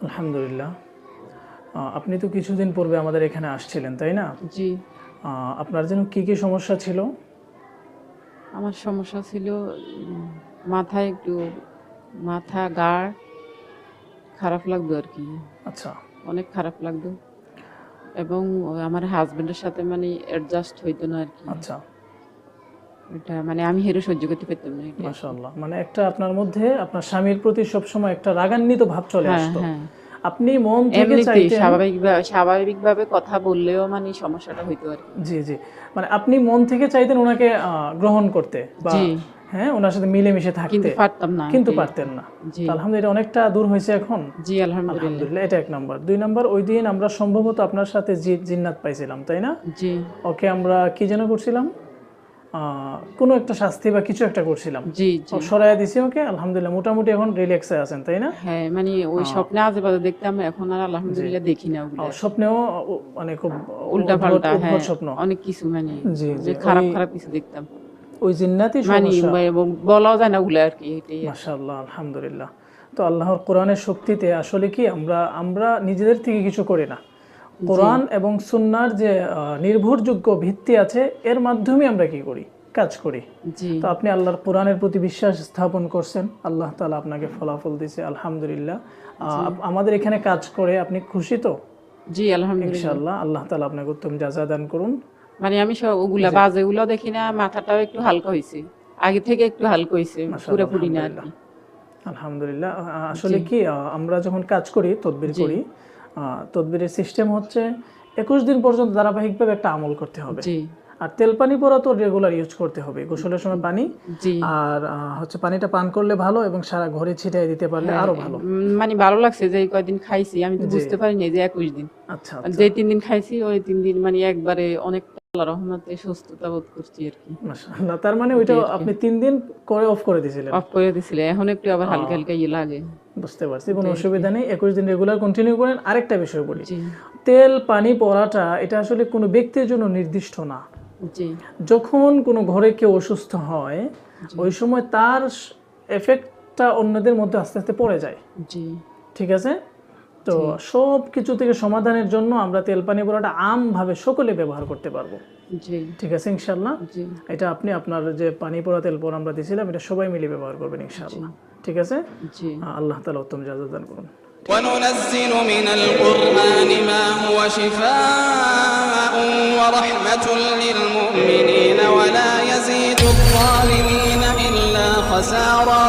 আলহামদুলিল্লাহ। আপনি তো কিছুদিন পূর্বে আমাদের এখানে আসছিলেন, তাই না? জি, আপনার যেন কি সমস্যা ছিল? আমার সমস্যা ছিল মাথায় একটু মাথা, ঘাড় খারাপ লাগতো আরকি। আচ্ছা, অনেক খারাপ লাগতো এবং আমার হাসব্যান্ডের সাথে মানে অ্যাডজাস্ট হইতো না আরকি। আচ্ছা। এটা মানে আমি হেরে সহ্য করতে পারতাম না এটা আরকি। মাশাআল্লাহ। মানে একটা আপনার মধ্যে আপনার স্বামীর প্রতি সবসময় একটা রাগান্বিত ভাব চলে হ্যাঁ, আসতো। হ্যাঁ। আপনি মন থেকে এমনিতেই চাইতেন। স্বাভাবিকভাবে কথা বললেও মানে সমস্যাটা হইতো আরকি। জি, জি। মানে আপনি মন থেকে চাইতেন উনাকে গ্রহণ করতে বা জি, হ্যাঁ, উনার সাথে মিলেমিশে থাকতে। কিন্তু পারতাম না কিন্তু এটাই আরকি। পারতেন না। জি, তো আলহামদুলিল্লাহ এটা অনেকটা দূর হইছে এখন। জি আলহামদুলিল্লাহ। আলহামদুলিল্লাহ এটা ১ নাম্বার। ২ নাম্বার ওইদিন আমরা সম্ভবত আপনার সাথে জিন্নাত পাইছিলাম, তাই না? জি, ওকে আমরা কি যেন করছিলাম? কোনো একটা শাস্তি বা কিছু একটা করছিলাম। জি, জি। সরাইয়া দিছি ওকে। আলহামদুলিল্লাহ মোটামুটি এখন রিল্যাক্সে আছেন, তাই না? হ্যাঁ, মানে ওই স্বপ্নে আজে-বাজে দেখতাম, এখন আর জি। আলহামদুলিল্লাহ দেখি না ওগুলা আরকি। স্বপ্নেও মানে খুব উদ্ভট উল্টা-পাল্টা উদ্ভট হ্যাঁ, স্বপ্ন। অনেক কিছু মানে জি, জি। যে ওই খারাপ কিছু দেখতাম। ওই জিন্নাতি মানে সমস্যা। বলাও যায় না ওগুলা আরকি, এটাই আরকি। মাশাআল্লাহ, আলহামদুলিল্লাহ। তো আল্লাহর কোরআনের শক্তিতে আসলে কি আমরা নিজেদের থেকে কিছু করি না। জি, কোরআন এবং সুন্নাহর যে নির্ভরযোগ্য ভিত্তি আছে এর মাধ্যমে আমরা কি করি? কাজ করি। জি, তো আপনি আল্লাহর কোরআনের প্রতি বিশ্বাস স্থাপন করছেন। আল্লাহ তাআলা আপনাকে ফলাফল দিয়েছে। আলহামদুলিল্লাহ। জি, আমাদের এখানে কাজ করে আপনি খুশি তো? জি আলহামদুলিল্লাহ। ইনশাআল্লাহ আল্লাহ তাআলা আপনাকে উত্তম জাযা দান করুন। মানে আমি ওগুলা জি, বাজেগুলাও দেখি না, মাথাটাও একটু হালকা হইছে। আগে থেকে একটু হালকা হইছে, মাশাআল্লাহ পুরাপুরি না আলহামদুলিল্লাহ। আরকি। আলহামদুলিল্লাহ। জি, আসলে কি আমরা যখন কাজ করি, তদবির জি, করি, তদবিরের সিস্টেম হচ্ছে ২১ দিন পর্যন্ত ধারাবাহিকভাবে একটা আমল করতে হবে। জি, আর তেল পানি পরা তো রেগুলার ইউজ করতে হবে। গোসলের সময় পানি জি। আর হচ্ছে পানিটা পান করলে ভালো এবং সারা ঘরে ছিটিয়ে দিতে পারলে হ্যাঁ, আরো ভালো। মানে ভালো লাগছে যে এই কয়দিন খাইছি। আমি তো জি, বুঝতে পারিনি যে ২১ দিন। আচ্ছা, মানে আচ্ছা। যে ৩ দিন খাইছি ওই ৩ দিন মানে একবারে অনেকটা আল্লাহর রহমতে সুস্থতা বোধ করছি আরকি। মাশাআল্লাহ। তার মানে ওইটা এটাই আরকি। আপনি ৩ দিন করে অফ করে দিয়েছিলেন। অফ করে দিছিলে। এখন একটু আবার হালকা, আ হালকা ইয়ে লাগে। বুঝতে পারছি। কোনো এটাই আরকি। অসুবিধা নেই। ২১ দিন রেগুলার কন্টিনিউ করেন। আরেকটা বিষয় বলি। জি, তেল পানি পড়াটা এটা আসলে কোনো ব্যক্তির জন্য নির্দিষ্ট না। জি, যখন কোনো ঘরে কেউ অসুস্থ হয়, জি, ওই সময় তার এফেক্টটা অন্যদের মধ্যে আস্তে, আস্তে পড়ে যায়। জি, ঠিক আছে? তো জি, সব কিছু থেকে সমাধানের জন্য আমরা তেল পানি পড়াটা আমভাবে সকলে ব্যবহার করতে পারবো। জি, ঠিক আছে ইনশাআল্লাহ? জি, এটা আপনি আপনার যে পানি পড়া তেল পড়া আমরা দিয়েছিলাম এটা সবাই মিলে ব্যবহার করবেন জি, ইনশাআল্লাহ। ঠিক আছে? জি। আল্লাহ তাআলা উত্তম জাযা দান করুন। وننزل من القرآن ما هو شفاء ورحمة للمؤمنين ولا يزيد الظالمين إلا خسارا